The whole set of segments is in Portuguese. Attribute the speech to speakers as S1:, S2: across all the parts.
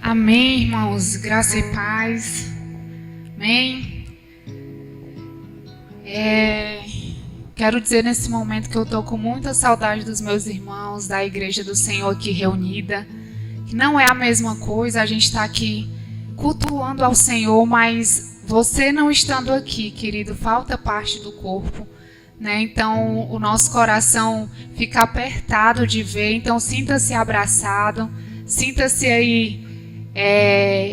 S1: Amém, irmãos. Graça e paz. Amém. Quero dizer nesse momento que eu estou com muita saudade dos meus irmãos, da Igreja do Senhor aqui reunida. Que não é a mesma coisa, a gente está aqui cultuando ao Senhor, mas você não estando aqui, querido, falta parte do corpo, né? Então o nosso coração fica apertado de ver, então sinta-se abraçado, sinta-se aí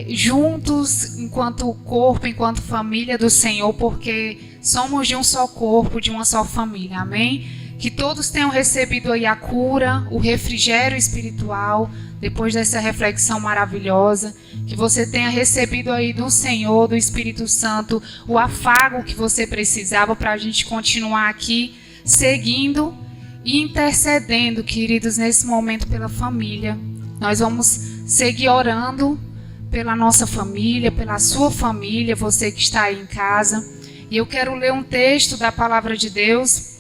S1: juntos enquanto corpo, enquanto família do Senhor, porque somos de um só corpo, de uma só família, amém? Que todos tenham recebido aí a cura, o refrigério espiritual, depois dessa reflexão maravilhosa, que você tenha recebido aí do Senhor, do Espírito Santo, o afago que você precisava para a gente continuar aqui, seguindo e intercedendo, queridos, nesse momento pela família. Nós vamos seguir orando pela nossa família, pela sua família, você que está aí em casa. E eu quero ler um texto da Palavra de Deus.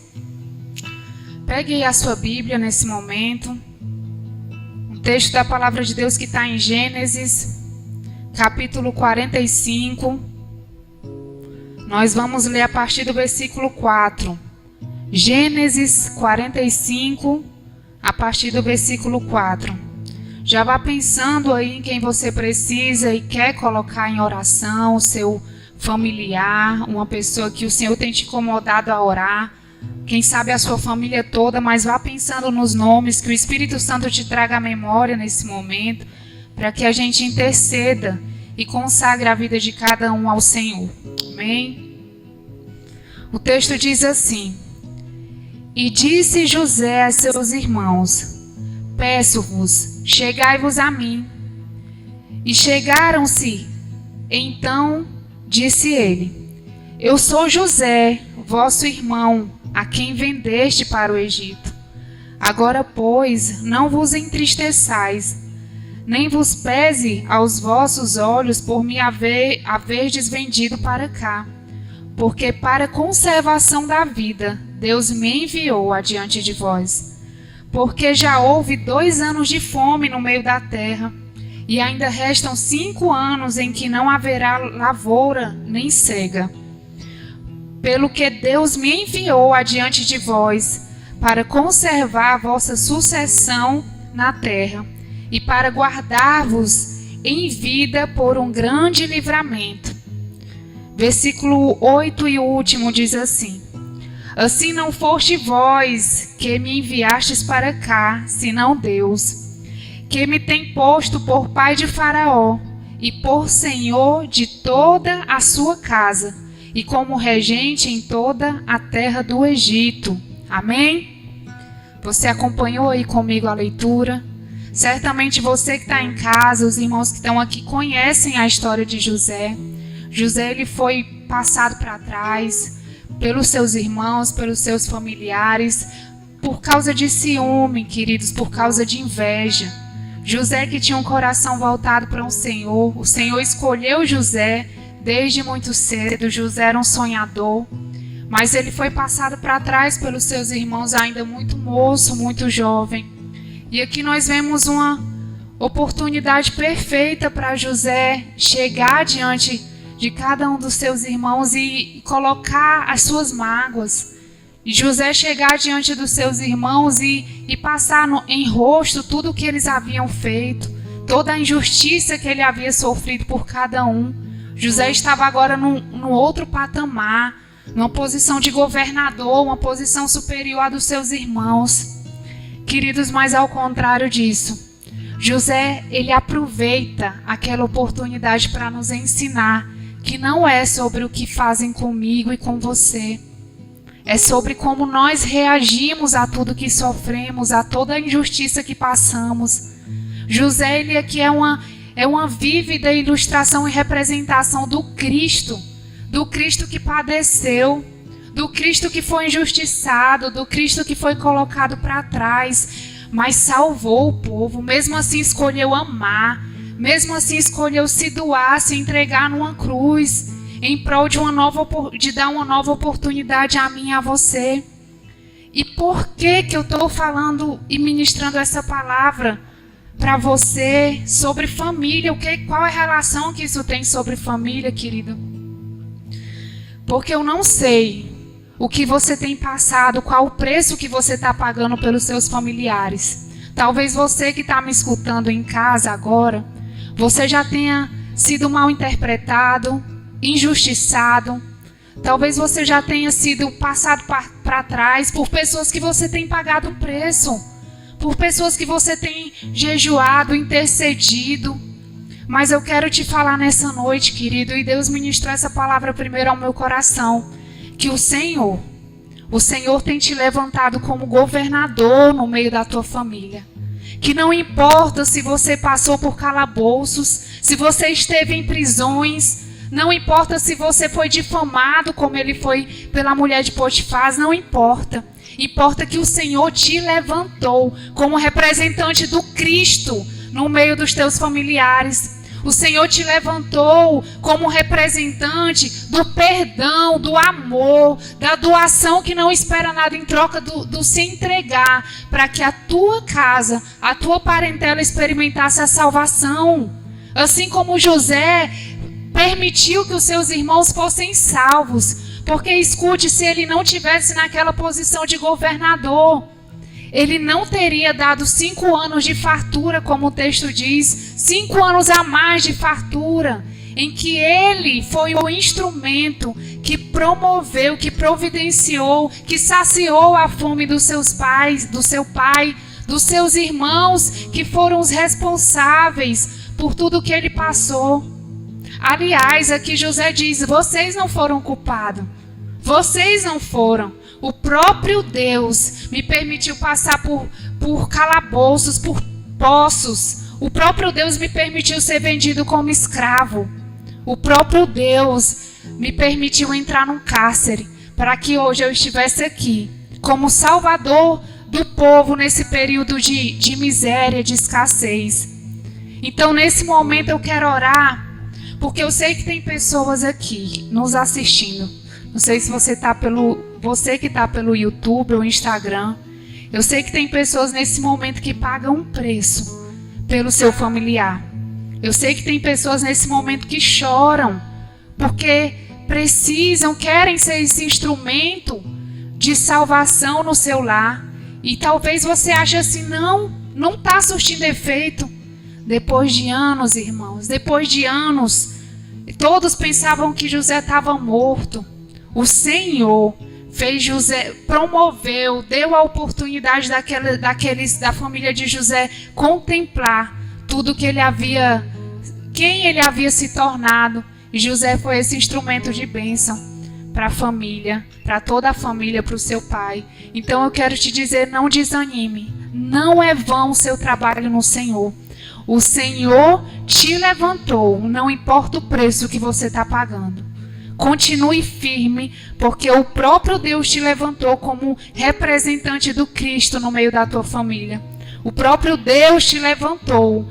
S1: Pegue aí a sua Bíblia nesse momento. Um texto da Palavra de Deus que está em Gênesis, capítulo 45. Nós vamos ler a partir do versículo 4. Gênesis 45, a partir do versículo 4. Já vá pensando aí em quem você precisa e quer colocar em oração, o seu familiar, uma pessoa que o Senhor tem te incomodado a orar, quem sabe a sua família toda, mas vá pensando nos nomes, que o Espírito Santo te traga à memória nesse momento, para que a gente interceda e consagre a vida de cada um ao Senhor. Amém? O texto diz assim: E disse José a seus irmãos: Peço-vos, chegai-vos a mim. E chegaram-se. Então disse ele: Eu sou José, vosso irmão, a quem vendeste para o Egito. Agora, pois, não vos entristeçais, nem vos pese aos vossos olhos por me haverdes vendido para cá, porque para conservação da vida Deus me enviou adiante de vós. Porque já houve 2 anos de fome no meio da terra, e ainda restam 5 anos em que não haverá lavoura nem cega. Pelo que Deus me enviou adiante de vós, para conservar a vossa sucessão na terra, e para guardar-vos em vida por um grande livramento. Versículo 8 e último diz assim: Assim não foste vós que me enviastes para cá, senão Deus, que me tem posto por pai de Faraó e por senhor de toda a sua casa, e como regente em toda a terra do Egito. Amém? Você acompanhou aí comigo a leitura? Certamente você que está em casa, os irmãos que estão aqui conhecem a história de José. José, ele foi passado para trás pelos seus irmãos, pelos seus familiares, por causa de ciúme, queridos, por causa de inveja. José, que tinha um coração voltado para o Senhor escolheu José desde muito cedo. José era um sonhador, mas ele foi passado para trás pelos seus irmãos ainda muito moço, muito jovem. E aqui nós vemos uma oportunidade perfeita para José chegar diante de cada um dos seus irmãos e colocar as suas mágoas. E José chegar diante dos seus irmãos e passar em rosto tudo o que eles haviam feito, toda a injustiça que ele havia sofrido por cada um. José estava agora num outro patamar, numa posição de governador, uma posição superior à dos seus irmãos. Queridos, mas ao contrário disso, José, ele aproveita aquela oportunidade para nos ensinar que não é sobre o que fazem comigo e com você. É sobre como nós reagimos a tudo que sofremos, a toda a injustiça que passamos. José, ele aqui é uma vívida ilustração e representação do Cristo que padeceu, do Cristo que foi injustiçado, do Cristo que foi colocado para trás, mas salvou o povo, mesmo assim escolheu amar, mesmo assim escolheu se doar, se entregar numa cruz, em prol de dar uma nova oportunidade a mim e a você. E por que eu estou falando e ministrando essa palavra para você sobre família. Qual é a relação que isso tem sobre família, querido? Porque eu não sei o que você tem passado, qual o preço que você está pagando pelos seus familiares. Talvez você que está me escutando em casa agora, você já tenha sido mal interpretado, injustiçado. Talvez você já tenha sido passado para trás por pessoas que você tem pagado o preço, por pessoas que você tem jejuado, intercedido. Mas eu quero te falar nessa noite, querido, e Deus ministrou essa palavra primeiro ao meu coração, que o Senhor tem te levantado como governador no meio da tua família. Que não importa se você passou por calabouços, se você esteve em prisões, não importa se você foi difamado como ele foi pela mulher de Potifar, não importa. Importa que o Senhor te levantou como representante do Cristo no meio dos teus familiares. O Senhor te levantou como representante do perdão, do amor, da doação que não espera nada em troca, do se entregar, para que a tua casa, a tua parentela experimentasse a salvação. Assim como José permitiu que os seus irmãos fossem salvos. Porque escute, se ele não tivesse naquela posição de governador, ele não teria dado 5 anos de fartura, como o texto diz, 5 anos a mais de fartura, em que ele foi o instrumento que promoveu, que providenciou, que saciou a fome dos seus pais, do seu pai, dos seus irmãos, que foram os responsáveis por tudo que ele passou. Aliás, aqui José diz, vocês não foram culpados, vocês não foram. O próprio Deus me permitiu passar por calabouços, por poços. O próprio Deus me permitiu ser vendido como escravo. O próprio Deus me permitiu entrar num cárcere para que hoje eu estivesse aqui como salvador do povo nesse período de miséria, de escassez. Então, nesse momento eu quero orar, porque eu sei que tem pessoas aqui nos assistindo. Não sei se você que está pelo YouTube ou Instagram. Eu sei que tem pessoas nesse momento que pagam um preço pelo seu familiar. Eu sei que tem pessoas nesse momento que choram porque querem ser esse instrumento de salvação no seu lar. E talvez você ache assim, não está surtindo efeito. Depois de anos, irmãos, depois de anos, todos pensavam que José estava morto. O Senhor fez José, promoveu, deu a oportunidade da família de José contemplar tudo que quem ele havia se tornado. E José foi esse instrumento de bênção para a família, para toda a família, para o seu pai. Então eu quero te dizer, não desanime. Não é vão o seu trabalho no Senhor. O Senhor te levantou, não importa o preço que você está pagando. Continue firme, porque o próprio Deus te levantou como representante do Cristo no meio da tua família. O próprio Deus te levantou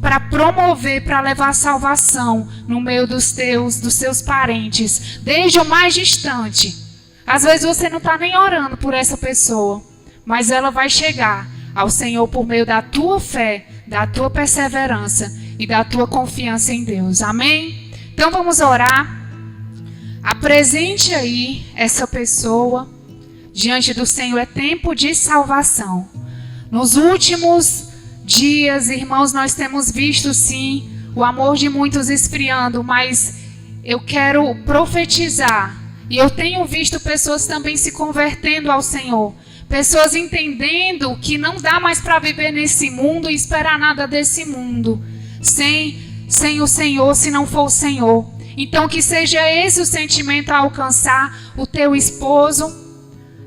S1: para promover, para levar salvação no meio dos seus parentes, desde o mais distante. Às vezes você não está nem orando por essa pessoa, mas ela vai chegar ao Senhor por meio da tua fé, da tua perseverança e da tua confiança em Deus. Amém? Então vamos orar. Apresente aí essa pessoa diante do Senhor. É tempo de salvação. Nos últimos dias, irmãos, nós temos visto sim o amor de muitos esfriando, mas eu quero profetizar, e eu tenho visto pessoas também se convertendo ao Senhor, pessoas entendendo que não dá mais para viver nesse mundo e esperar nada desse mundo sem o Senhor, se não for o Senhor. Então que seja esse o sentimento a alcançar o teu esposo,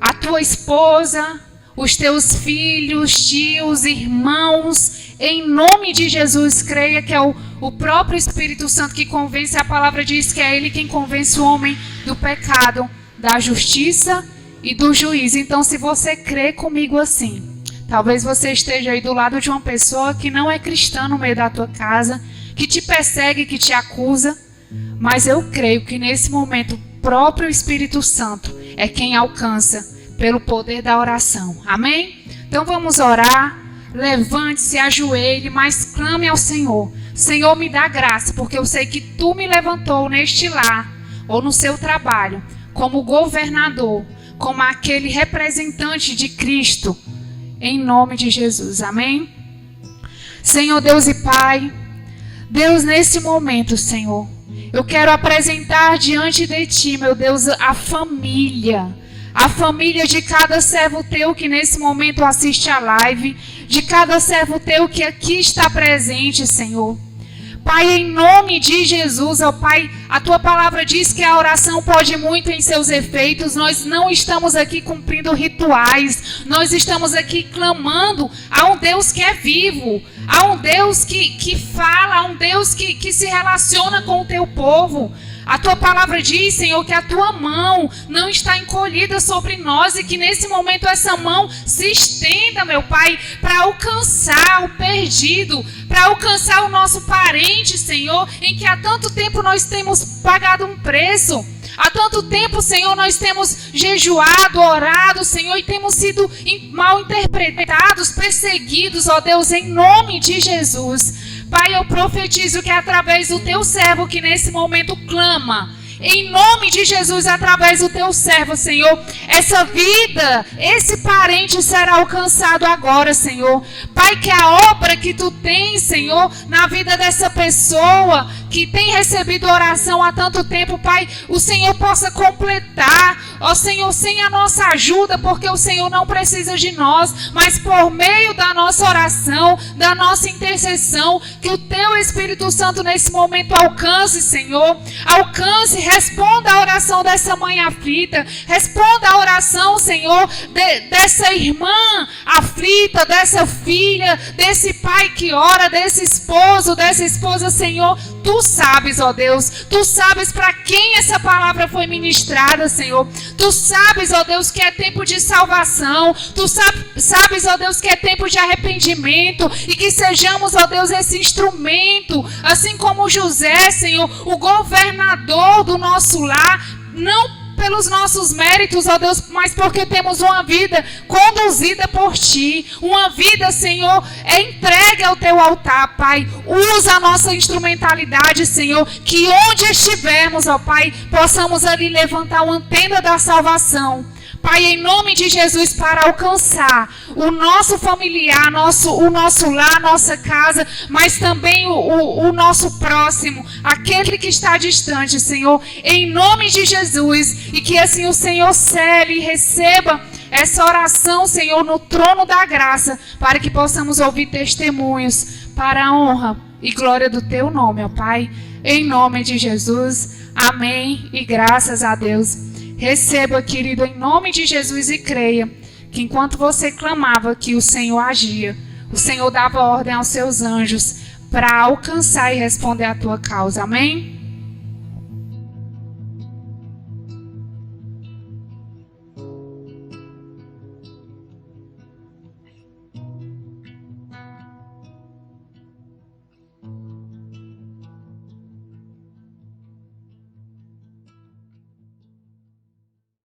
S1: a tua esposa, os teus filhos, tios, irmãos. Em nome de Jesus, creia que é o próprio Espírito Santo que convence. A palavra diz que é Ele quem convence o homem do pecado, da justiça e do juízo. Então, se você crê comigo assim, talvez você esteja aí do lado de uma pessoa que não é cristã no meio da tua casa, que te persegue, que te acusa, mas eu creio que nesse momento o próprio Espírito Santo é quem alcança pelo poder da oração. Amém? Então vamos orar. levante-se, ajoelhe, mas clame ao Senhor. Senhor, me dá graça, porque eu sei que Tu me levantou neste lar, ou no seu trabalho, como governador, como aquele representante de Cristo, em nome de Jesus, amém? Senhor Deus e Pai, Deus, nesse momento, Senhor, eu quero apresentar diante de Ti, meu Deus, a família de cada servo Teu que nesse momento assiste a live, de cada servo Teu que aqui está presente, Senhor. Pai, em nome de Jesus, ó Pai, a Tua palavra diz que a oração pode muito em seus efeitos. Nós não estamos aqui cumprindo rituais, nós estamos aqui clamando a um Deus que é vivo, a um Deus que fala, a um Deus que se relaciona com o Teu povo. A Tua palavra diz, Senhor, que a Tua mão não está encolhida sobre nós e que nesse momento essa mão se estenda, meu Pai, para alcançar o perdido, para alcançar o nosso parente, Senhor, em que há tanto tempo nós temos pagado um preço. Há tanto tempo, Senhor, nós temos jejuado, orado, Senhor, e temos sido mal interpretados, perseguidos, ó Deus, em nome de Jesus. Pai, eu profetizo que através do Teu servo que nesse momento clama, em nome de Jesus, através do Teu servo, Senhor, essa vida, esse parente será alcançado agora, Senhor. Pai, que a obra que Tu tens, Senhor, na vida dessa pessoa que tem recebido oração há tanto tempo, Pai, o Senhor possa completar, ó Senhor, sem a nossa ajuda, porque o Senhor não precisa de nós, mas por meio da nossa oração, da nossa intercessão, que o Teu Espírito Santo nesse momento alcance, Senhor, alcance, responda a oração dessa mãe aflita, responda a oração, Senhor, dessa irmã aflita, dessa filha, desse pai que ora, desse esposo, dessa esposa, Senhor. Tu sabes, ó Deus, Tu sabes para quem essa palavra foi ministrada, Senhor. Tu sabes, ó Deus, que é tempo de salvação. Tu sabes, ó Deus, que é tempo de arrependimento e que sejamos, ó Deus, esse instrumento, assim como José, Senhor, o governador do nosso lar, não pelos nossos méritos, ó Deus, mas porque temos uma vida conduzida por Ti, uma vida, Senhor, entregue ao Teu altar, Pai. Usa a nossa instrumentalidade, Senhor, que onde estivermos, ó Pai, possamos ali levantar uma antena da salvação, Pai, em nome de Jesus, para alcançar o nosso familiar, o nosso lar, nossa casa, mas também o nosso próximo, aquele que está distante, Senhor, em nome de Jesus, e que assim o Senhor cele e receba essa oração, Senhor, no trono da graça, para que possamos ouvir testemunhos para a honra e glória do Teu nome, ó Pai, em nome de Jesus, amém e graças a Deus. Receba, querido, em nome de Jesus e creia que enquanto você clamava que o Senhor agia, o Senhor dava ordem aos seus anjos para alcançar e responder à tua causa. Amém?